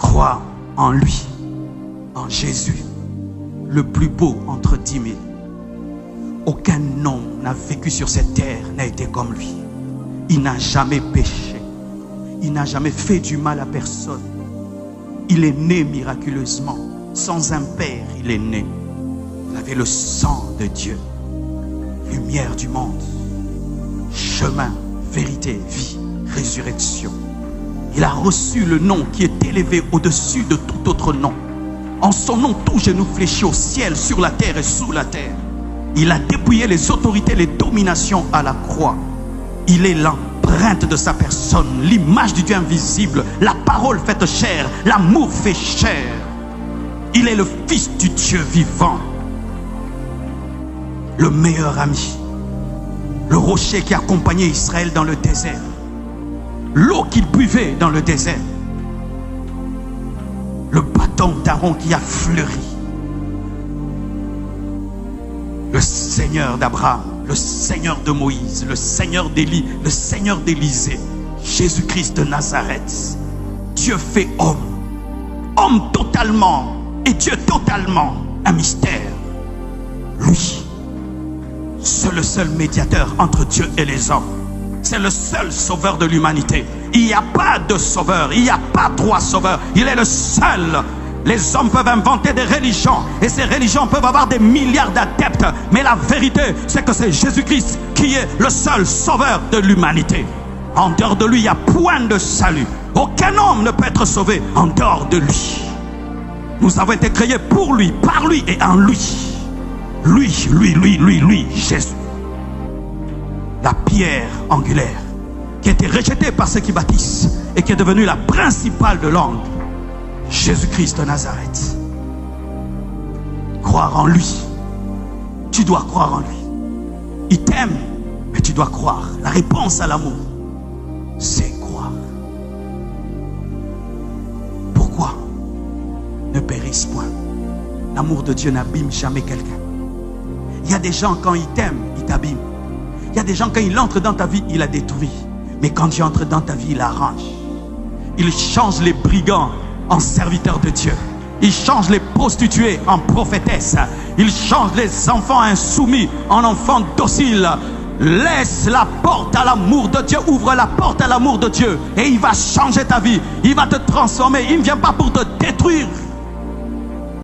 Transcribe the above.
Crois en lui, en Jésus, le plus beau entre 10 000. Aucun homme n'a vécu sur cette terre n'a été comme lui. Il n'a jamais péché. Il n'a jamais fait du mal à personne. Il est né miraculeusement. Sans un père, il est né. Il avait le sang de Dieu. Lumière du monde. Chemin, vérité, vie, résurrection. Il a reçu le nom qui est élevé au-dessus de tout autre nom. En son nom, tout genou fléchit au ciel, sur la terre et sous la terre. Il a dépouillé les autorités, les dominations à la croix. Il est l'empreinte de sa personne, l'image du Dieu invisible, la parole faite chair, l'amour fait chair. Il est le Fils du Dieu vivant, le meilleur ami, le rocher qui accompagnait Israël dans le désert, l'eau qu'il buvait dans le désert, le bâton d'Aaron qui a fleuri, le Seigneur d'Abraham, le Seigneur de Moïse, le Seigneur d'Élie, le Seigneur d'Élisée, Jésus-Christ de Nazareth, Dieu fait homme, homme totalement et Dieu totalement, un mystère. Lui, c'est le seul médiateur entre Dieu et les hommes. C'est le seul sauveur de l'humanité. Il n'y a pas de sauveur, il n'y a pas trois sauveurs, il est le seul. Les hommes peuvent inventer des religions et ces religions peuvent avoir des milliards d'adeptes, mais la vérité c'est que c'est Jésus-Christ qui est le seul sauveur de l'humanité. En dehors de lui, il n'y a point de salut. Aucun homme ne peut être sauvé en dehors de lui. Nous avons été créés pour lui, par lui et en lui. Lui, Jésus. La pierre angulaire qui a été rejetée par ceux qui bâtissent et qui est devenue la principale de l'angle. Jésus-Christ de Nazareth. Croire en lui. Tu dois croire en lui. Il t'aime, mais tu dois croire. La réponse à l'amour, c'est croire. Pourquoi ne périsse point? L'amour de Dieu n'abîme jamais quelqu'un. Il y a des gens, quand ils t'aiment, ils t'abîment. Il y a des gens, quand il entre dans ta vie, il la détruit. Mais quand Dieu entre dans ta vie, il arrange. Il change les brigands en serviteurs de Dieu. Il change les prostituées en prophétesses. Il change les enfants insoumis en enfants dociles. Laisse la porte à l'amour de Dieu. Ouvre la porte à l'amour de Dieu. Et il va changer ta vie. Il va te transformer. Il ne vient pas pour te détruire.